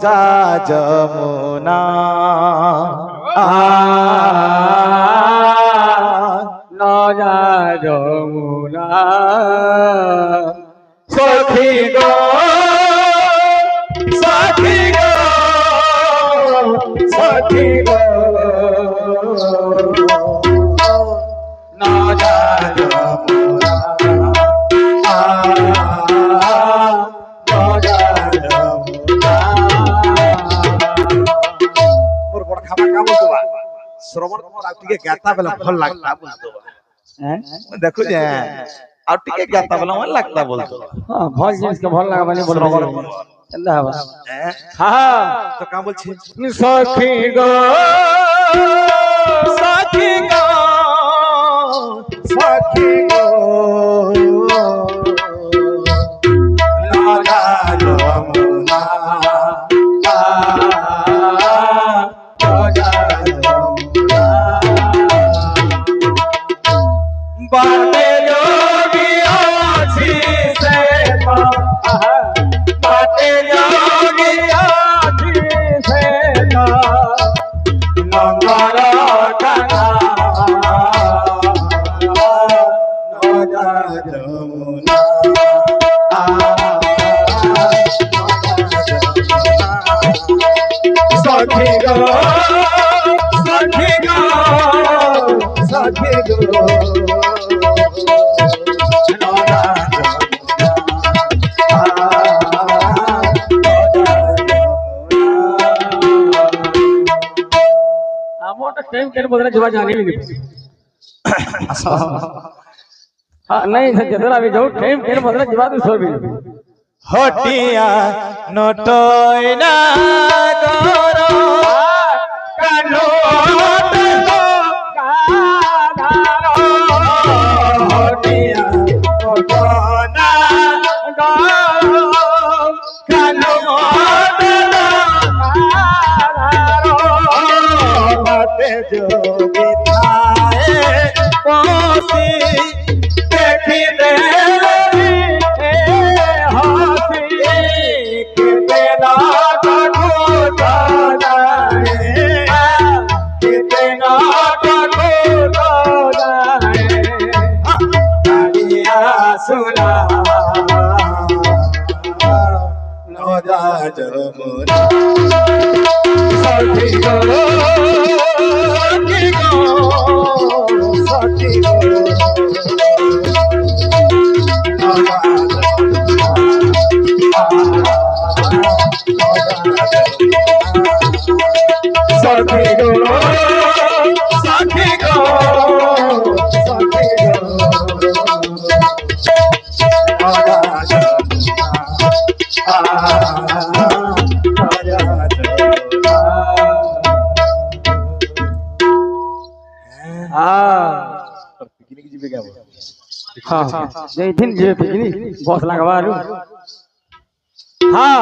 যা যমুনা নজা যমুনা সখী গো সখী গো সখী গো নজা যমুনা নজা যমুনা মোর বড় খাবার কাম হতবা শ্রবণ কুমার আর টিকে গাতা বেলা ভাল লাগতা বলতবা হ্যাঁ দেখো যে আর টিকে গাতা বেলা ভাল লাগতা বলতো হ্যাঁ ভল জিনিস কে ভাল লাগা মানে বলবো শ্রবণ কুমার এন্দা হবা হ্যাঁ হ্যাঁ তো কাম বলছি সখী গো সখী গো সখী গো নজা যমুনা নজা যমুনা বাটে যোগী আছি সে বাটে যোগী আছি সে নগর টানা নজা যমুনা সখী গো সখী গো সখী গো टाइम के बदले जवा जाने लगे नहीं जरा अभी जाओ टाइम के बदले जवा तो सो भी हटिया नटयना गरो कानो हटिया नटना गरो कानो जोगी थाए पोसी देखी दे हसी कितना कठो जाने कितना कठो जाने गालिया सुना नौजा जमुना सखी गो सखी गो सखी गो सखी गो सखी पिकनिक जीवे क्या हाँ ये दिन जे पिकनिक बस लगवा रू हाँ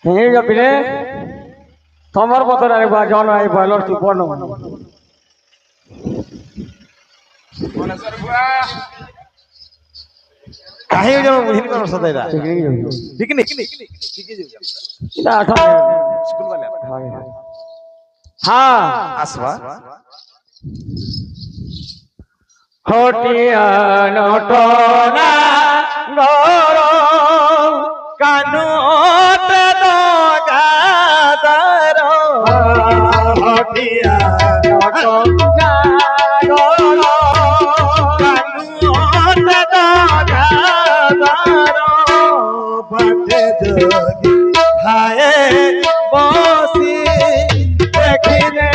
ये जब बिले तुम्हारे पता नहीं बात जानो आई बॉयलर सुपर नो काहे जो मुहिन कर सदैरा पिकनिक इधर आठा स्कूल वाले हाँ आसवा हटिया नटना गरो कानो गादरो हटिया नटना गरो कानो गादरो बाटे जोगी हाय बसी देखी दे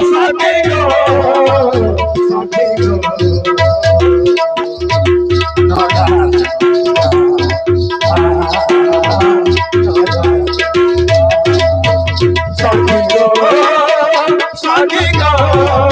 सखी गो सखी गो